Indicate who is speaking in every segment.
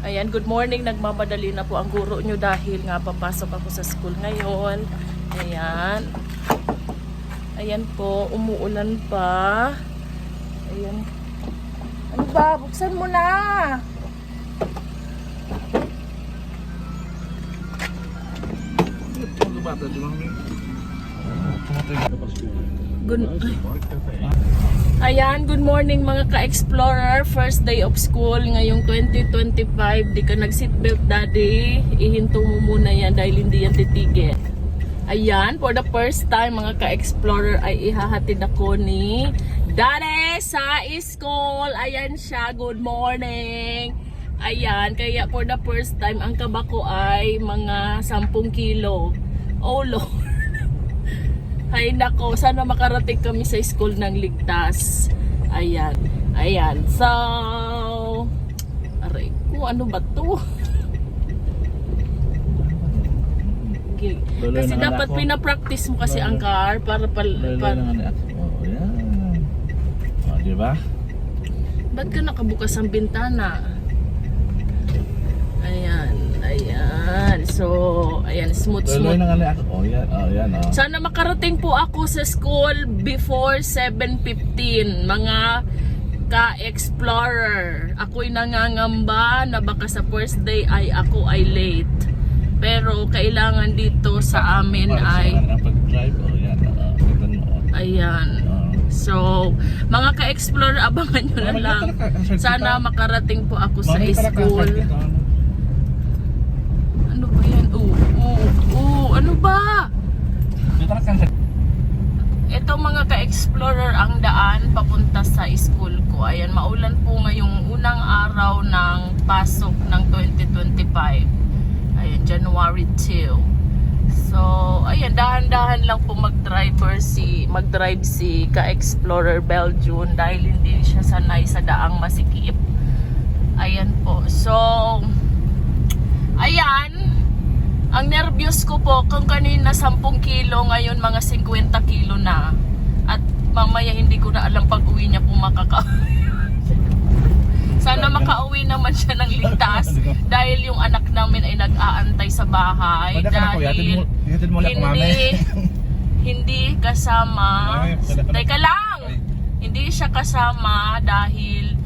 Speaker 1: Ayan, good morning. Nagmamadali na po ang guro nyo dahil nga papasok ako sa school ngayon. Ayan. Ayan po, umuulan pa. Ayan. Ano ba? Buksan mo na! Ayan, good morning mga ka-explorer. First day of school ngayong 2025. Di ka nag-seatbelt daddy. Ihinto mo muna yan dahil hindi yan titigil. Ayan, for the first time mga ka-explorer ay ihahatid ako ni daddy sa school. Ayan siya, good morning. Ayan, kaya for the first time ang kaba ko ay mga 10 kilo. Oh Lord. Ay nako, sana makarating kami sa school ng ligtas. Ayan. Ayan. So, aray ko, ano ba to? Okay. Kasi dapat pinapractice mo kasi ang car para
Speaker 2: diba?
Speaker 1: Ba't ka nakabukas ang bintana? Ayan. Ayan. So, ayan, smooth. Sana makarating po ako sa school before 7:15. Mga ka-explorer. Ako'y nangangamba na baka sa first day ay ako ay late. Pero kailangan dito sa amin ay ayan. So, mga ka-explorer, abangan nyo na lang. Sana makarating po ako sa school. Ano ba yan? Ano ba? Ito mga ka-explorer ang daan papunta sa school ko. Ayan, maulan po ngayong unang araw ng pasok ng 2025. Ayan, January 2. So, ayan, dahan-dahan lang po mag-drive si ka-explorer Belgium dahil hindi siya sanay sa daang masikip. Ayan po. So, ayan, ang nervyos ko po kung kanina 10 kilo, ngayon mga 50 kilo na. At mamaya hindi ko na alam pag uwi niya kung makaka-uwi. Sana makauwi naman siya ng ligtas dahil yung anak namin ay nag-aantay sa bahay. Dahil hindi kasama. Teka lang! Hindi siya kasama dahil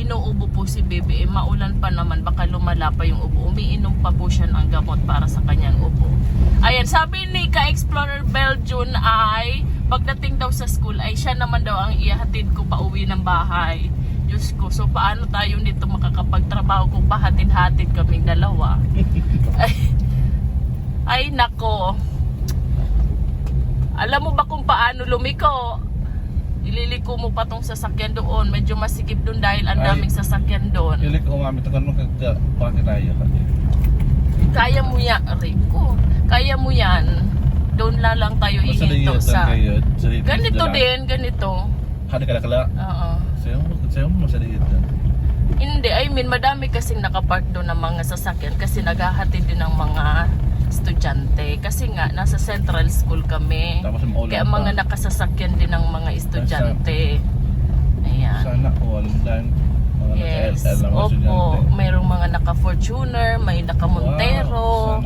Speaker 1: inuubo po si bebe. Maulan pa naman, baka lumala pa yung ubo. Umiinom pa po siya ng gamot para sa kanyang ubo. Ayan, sabi ni ka-explorer Belgium ay pagdating daw sa school ay siya naman daw ang ihahatid ko pa uwi ng bahay. Diyos ko, so paano tayo nito makakapagtrabaho kung pahatid-hatid kaming dalawa? Ay nako. Alam mo ba kung paano lumiko? Ililiko mo pa tong sasakyan doon. Medyo masikip doon dahil ang daming sasakyan doon. Kaya mo yan, Rico. Kaya mo yan. Doon lang tayo ihinto sa... Ganito din, ganito. Oo. Hindi, I mean, madami kasing nakapark doon ng mga sasakyan kasi naghahatid din ng mga estudyante. Kasi nga, nasa central school kami. Kaya mga nakasasakyan din ng mga estudyante. Ayan.
Speaker 2: Sana all lang.
Speaker 1: Yes. Opo. Mayroong mga naka-Fortuner, may naka-Montero,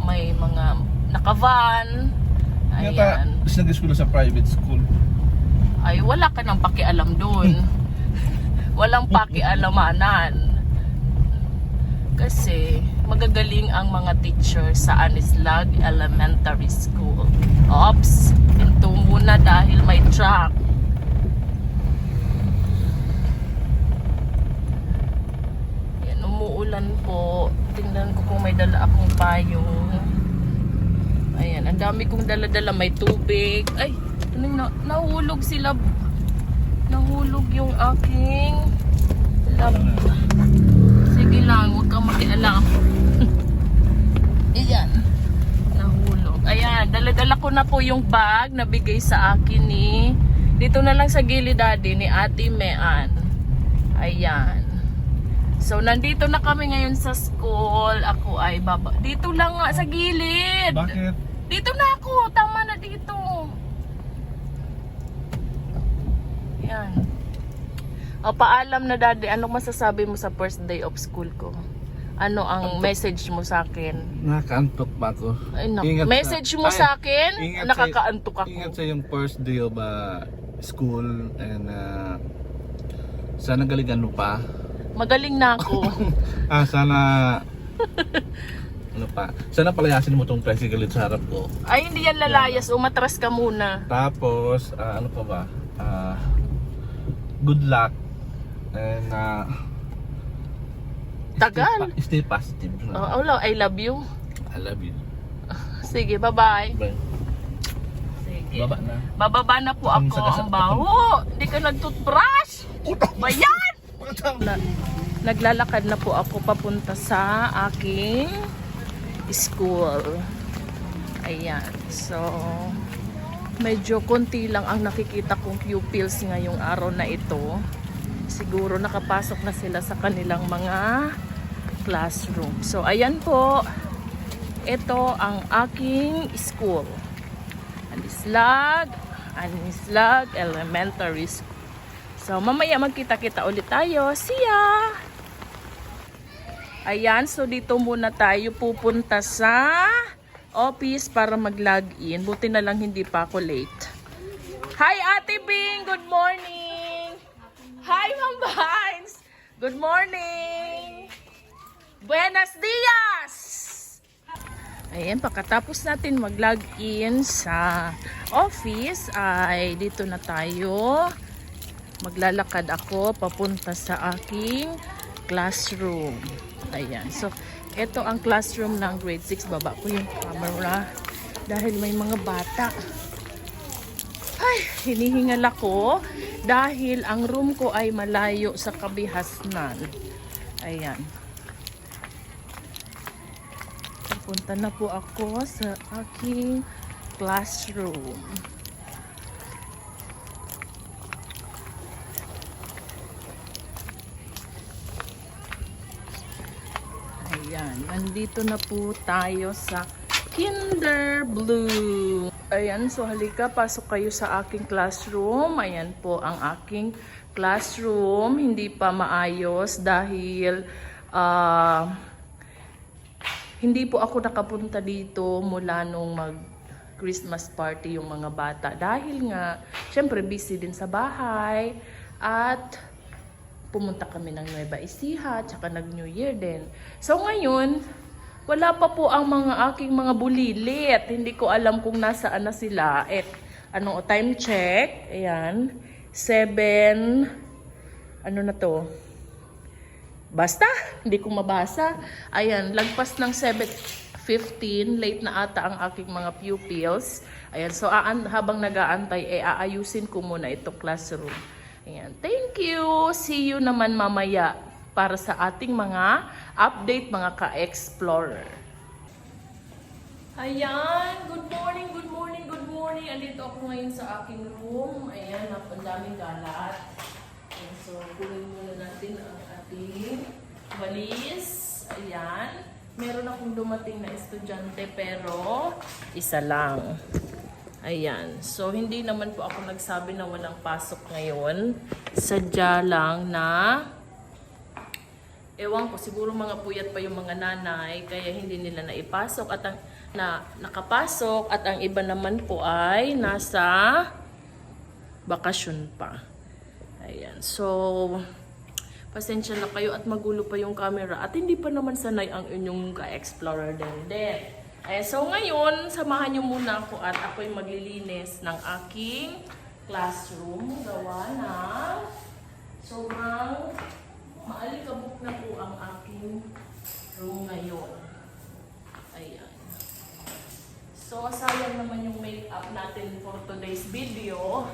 Speaker 1: may mga naka-van. Ayan.
Speaker 2: Tapos nag-school sa private school.
Speaker 1: Ay, wala ka nang pakialam doon. Walang pakialamanan. Kasi magagaling ang mga teacher sa Anislag Elementary School. Oops, pinto muna dahil may truck. Yan, umuulan po. Tingnan ko kung may dala akong payong. Ayan, ang dami kong dala-dala. May tubig. Ay, nahulog sila. Nahulog yung aking lab. Sige lang, huwag kang makialam. Ayan, nahulog. Ayan, dala-dala ko na po yung bag na bigay sa akin ni dito na lang sa gilid daddy ni Ate Mean. Ayan. So, nandito na kami ngayon sa school. Ako ay baba. Dito lang nga sa gilid.
Speaker 2: Bakit?
Speaker 1: Dito na ako. Tama na dito. Yan. O, paalam na daddy. Anong masasabi mo sa first day of school ko? ano ang message mo sa akin?
Speaker 2: Nakaantok pa ako.
Speaker 1: Ay,
Speaker 2: Ingat
Speaker 1: message mo sa akin? Nakakaantok ako.
Speaker 2: Ingat sa yung first day of school and sana galingan mo pa.
Speaker 1: Magaling na ako.
Speaker 2: Sana ano pa? Sana palayasin mo tong tricycle sa harap ko.
Speaker 1: Ay, hindi yan lalayas. Umatras ka muna.
Speaker 2: Tapos ano pa ba? Good luck and
Speaker 1: Tagal.
Speaker 2: stay positive.
Speaker 1: Oh, I love you.
Speaker 2: I love you.
Speaker 1: Sige, bye-bye.
Speaker 2: Bye.
Speaker 1: Sige.
Speaker 2: Baba na.
Speaker 1: Bababa na po ako. Ang baho. Hindi ka nag-toothbrush. Bayan! Naglalakad na po ako papunta sa aking school. Ayan. So, medyo konti lang ang nakikita kong pupils ngayong araw na ito. Siguro nakapasok na sila sa kanilang mga classroom. So, ayan po. Ito ang aking school. Anislag Elementary School. So, mamaya magkita-kita ulit tayo. See ya! Ayan, so dito muna tayo pupunta sa office para mag-login. Buti na lang hindi pa ako late. Hi, Ate Bing! Good morning! Hi, Ma'am Vines! Good morning! Buenos dias! Ayan, pagkatapos natin mag-login sa office, ay dito na tayo. Maglalakad ako papunta sa aking classroom. Ayan. So, ito ang classroom ng grade 6. Baba ko yung camera dahil may mga bata. Ay, hinihingal ako dahil ang room ko ay malayo sa kabihasnan. Ayan. Punta na po ako sa aking classroom. Ayan, nandito na po tayo sa Kinder Blue. Ayan, so halika, pasok kayo sa aking classroom. Ayan po ang aking classroom. Hindi pa maayos dahil hindi po ako nakapunta dito mula nung mag-Christmas party yung mga bata. Dahil nga, syempre busy din sa bahay at pumunta kami ng Nueva Ecija, tsaka nag-New Year din. So ngayon, wala pa po ang aking mga bulilit. Hindi ko alam kung nasaan na sila. Time check. Ayan. 7, ano na to? Basta, hindi ko mabasa. Ayan, lagpas ng 7:15, late na ata ang aking mga pupils. Ayan, so habang nag-aantay, aayusin ko muna itong classroom. Ayan, thank you. See you naman mamaya para sa ating mga update, mga ka-explorer. Ayan, good morning, good morning, good morning. Andito ako ngayon sa aking room. Ayan, ang daming galat. Ayan, so, kunin muna natin ang ating walis. Ayan. Meron akong dumating na estudyante pero isa lang. Ayan. So, hindi naman po ako nagsabi na walang pasok ngayon. Sadya lang na ewan ko, siguro mga puyat pa yung mga nanay kaya hindi nila naipasok at nakapasok at ang iba naman po ay nasa bakasyon pa. Ayan. So, pasensya na kayo at magulo pa yung camera at hindi pa naman sanay ang inyong ka-explorer din. Ayan. So, ngayon, samahan nyo muna ako at ako'y maglilinis ng aking classroom. Gawa na sobrang maalikabok na po ang aking room ngayon. Ayan. So, sayang naman yung makeup natin for today's video.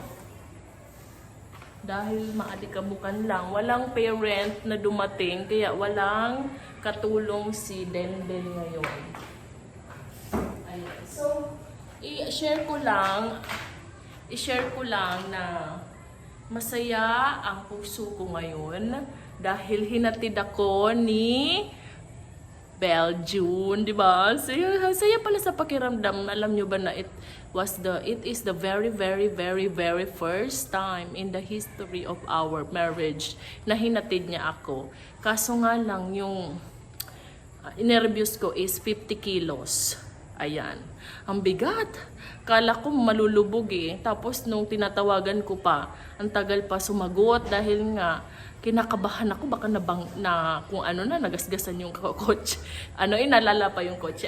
Speaker 1: Dahil maalikabukan lang. Walang parent na dumating, kaya walang katulong si Denden ngayon. Ayan. So, i-share ko lang na masaya ang puso ko ngayon dahil hinatid ako ni Belgium, di ba? Saya pala sa pakiramdam. Alam nyo ba na it is the very, very, very, very first time in the history of our marriage na hinatid niya ako. Kaso nga lang yung inervyos ko is 50 kilos. Ayan. Ang bigat. Kala ko malulubog eh. Tapos nung tinatawagan ko pa, ang tagal pa sumagot dahil nga kinakabahan ako baka kung ano na nagasgasan yung kotse. Nalala pa yung kotse.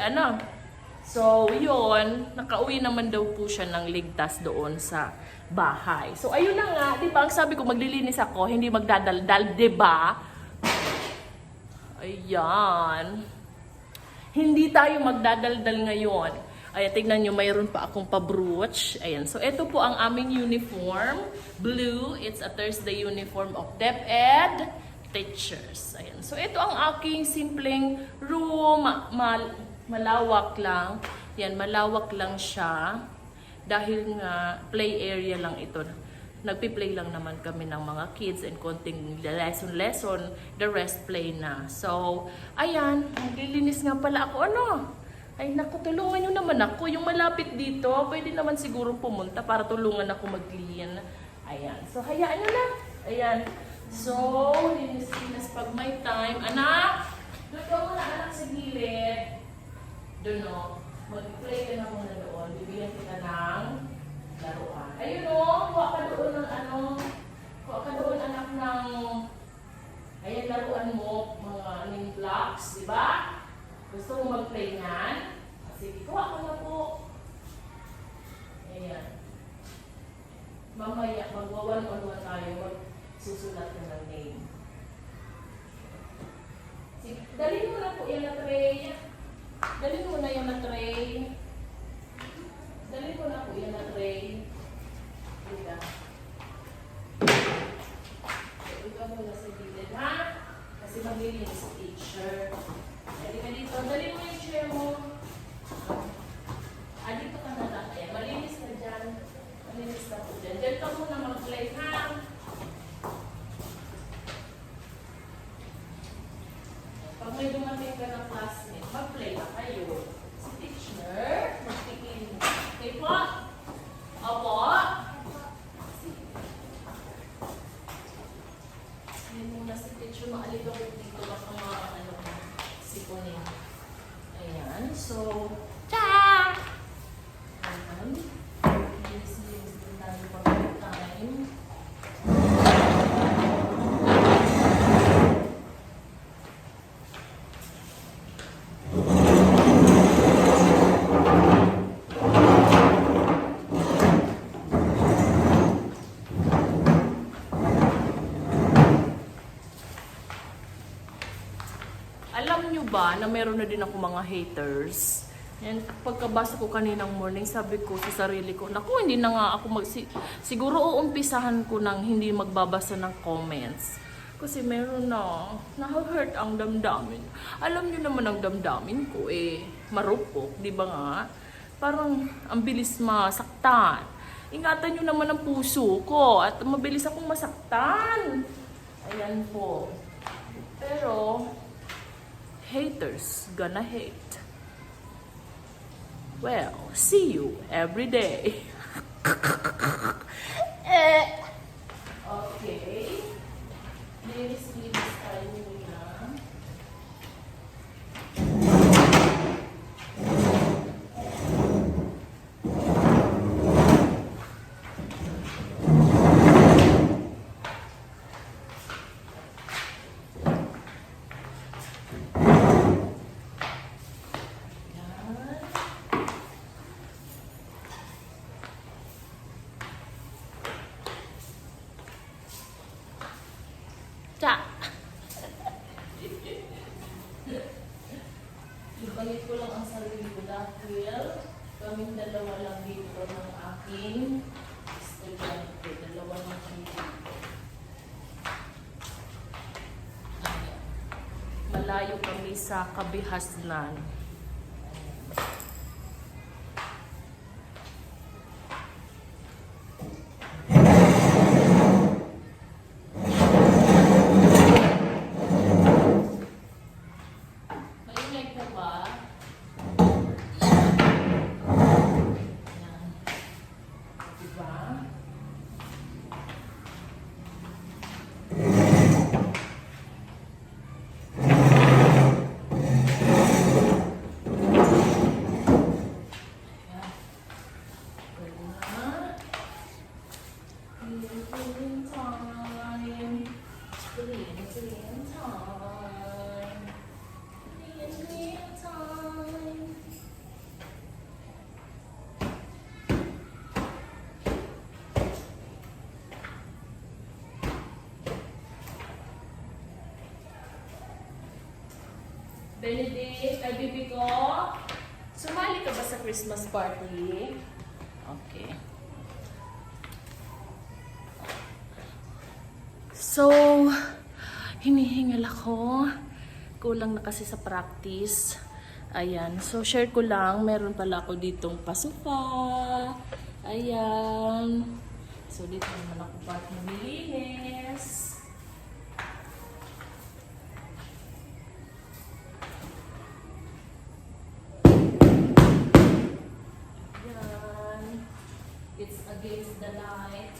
Speaker 1: So, yun, nakauwi naman daw po siya ng ligtas doon sa bahay. So, ayun na nga, di ba, ang sabi ko, maglilinis ako, hindi magdadaldal, di ba? Ayan. Hindi tayo magdadaldal ngayon. Ayan, tignan nyo, mayroon pa akong pa-brooch. Ayan, so ito po ang aming uniform. Blue, it's a Thursday uniform of DepEd teachers. Ayan, so ito ang aking simpleng room. Malawak lang. Yan, malawak lang siya. Dahil nga, play area lang ito. Nagpi-play lang naman kami ng mga kids and konting lesson. The rest play na. So, ayan. Maglilinis nga pala ako. Ay, naku, tulungan nyo naman ako. Yung malapit dito, pwede naman siguro pumunta para tulungan ako mag-clean. Ayan. So, hayaan nyo na. Ayan. So, linis-linis pag may time. Anak! Doon ka muna, anak, sa gilid. Doon mag-play ka na muna doon. Bibigyan kita ng laruan. Ayun kuha ka doon ng kuha ka doon anak ng, ayan, laruan mo, mga name blocks, di ba? Gusto mo mag-play niyan? Sige, kuha ka na po. Ayan. Mamaya, magwa-one-on-one tayo, magsusulat ka ng name. Sige, dali mo na po yan na tray. Dali mo na yan na tray. Dali mo na po yan na tray. Diba? Dali ka muna sa gilid, ha? Kasi maglilinis sa teacher. Dali ka dito. Dali mo yung chair mo. Dito ka na lang. Ayan, malinis ka dyan. Malinis ka po dyan. Dali ka muna mag-play, ha? Pag may dumating ka ng classmate, mag-play na kayo. Si teacher, magpipin. Okay po? Opo? Hindi muna si teacher, maaligaw dito. Baka sipunin. Ayan. So, cha! Ayan. Linis-linis din tayo pag may time. Alam nyo ba na meron na din ako mga haters? And pagkabasa ko kaninang morning, sabi ko sa sarili ko, naku, hindi na nga ako siguro uumpisahan ko nang hindi magbabasa ng comments. Kasi meron na-hurt ang damdamin. Alam nyo naman ang damdamin ko marupok, di ba nga? Parang ang bilis masaktan. Ingatan nyo naman ang puso ko at mabilis akong masaktan. Ayan po. Pero, haters gonna hate. Well, see you every day. Okay. Linis-linis tayo muna. Ibangit ko lang ang sarili ko dahil kaming dalawa lang dito ng aking estudyante. Dalawa lang dito. Malayo kami sa kabihasnan. Benedict, ay bibi ko. Sumali ka ba sa Christmas party? Okay. So, hinihingal ako. Kulang na kasi sa practice. Ayan. So, share ko lang. Meron pala ako ditong pasupa. Ayan. So, dito naman ako part nilinis. Ayan. It's against the light.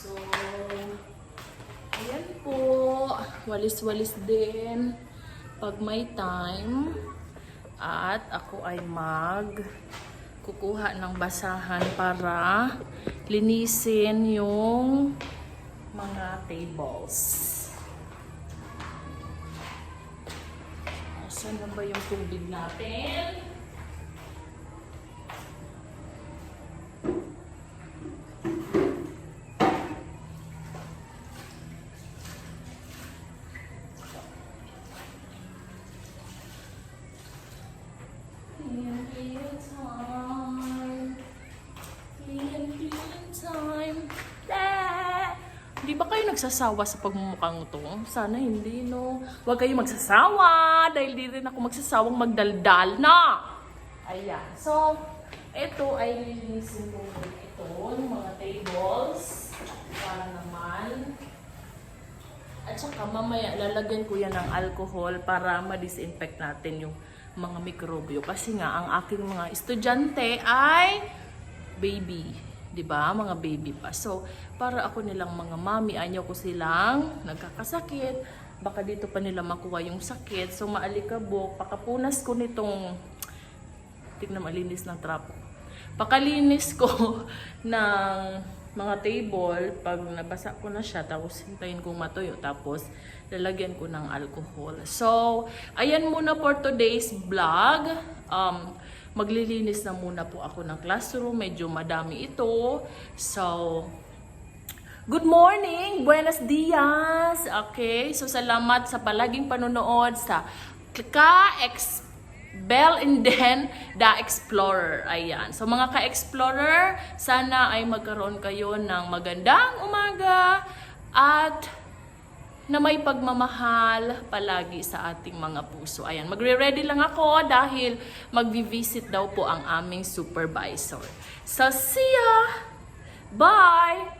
Speaker 1: So, ayan po. Walis-walis din pag may time. At ako ay kukuha ng basahan para linisin yung mga tables. Saan na ba yung tubig natin? Clean time. Di ba kayo nagsasawa sa pagmumukhang to? Sana hindi, no? Huwag kayo magsasawa dahil di rin ako magsasawang magdaldal na. Ayan. So, ito ay lilinisin ko ito, yung mga tables. Para naman. At saka mamaya lalagyan ko yan ng alcohol para ma-disinfect natin yung mga mikrobyo. Kasi nga, ang aking mga estudyante ay baby. 'Di ba? Mga baby pa. So, para ako nilang mga mami, ayaw ko silang nagkakasakit. Baka dito pa nila makuha yung sakit. So, maalikabok. Pakapunas ko nitong, tignan malinis ng trapo. Pakalinis ko ng mga table. Pag nabasa ko na siya, tapos hintayin kong matuyo. Tapos, lalagyan ko ng alcohol. So, ayan muna for today's vlog. Maglilinis na muna po ako ng classroom. Medyo madami ito. So, good morning! Buenos dias! Okay, so salamat sa palaging panonood sa Bell and then The Explorer. Ayan. So mga ka-explorer, sana ay magkaroon kayo ng magandang umaga at na may pagmamahal palagi sa ating mga puso. Ayan, magre-ready lang ako dahil magvi-visit daw po ang aming supervisor. So, see ya! Bye!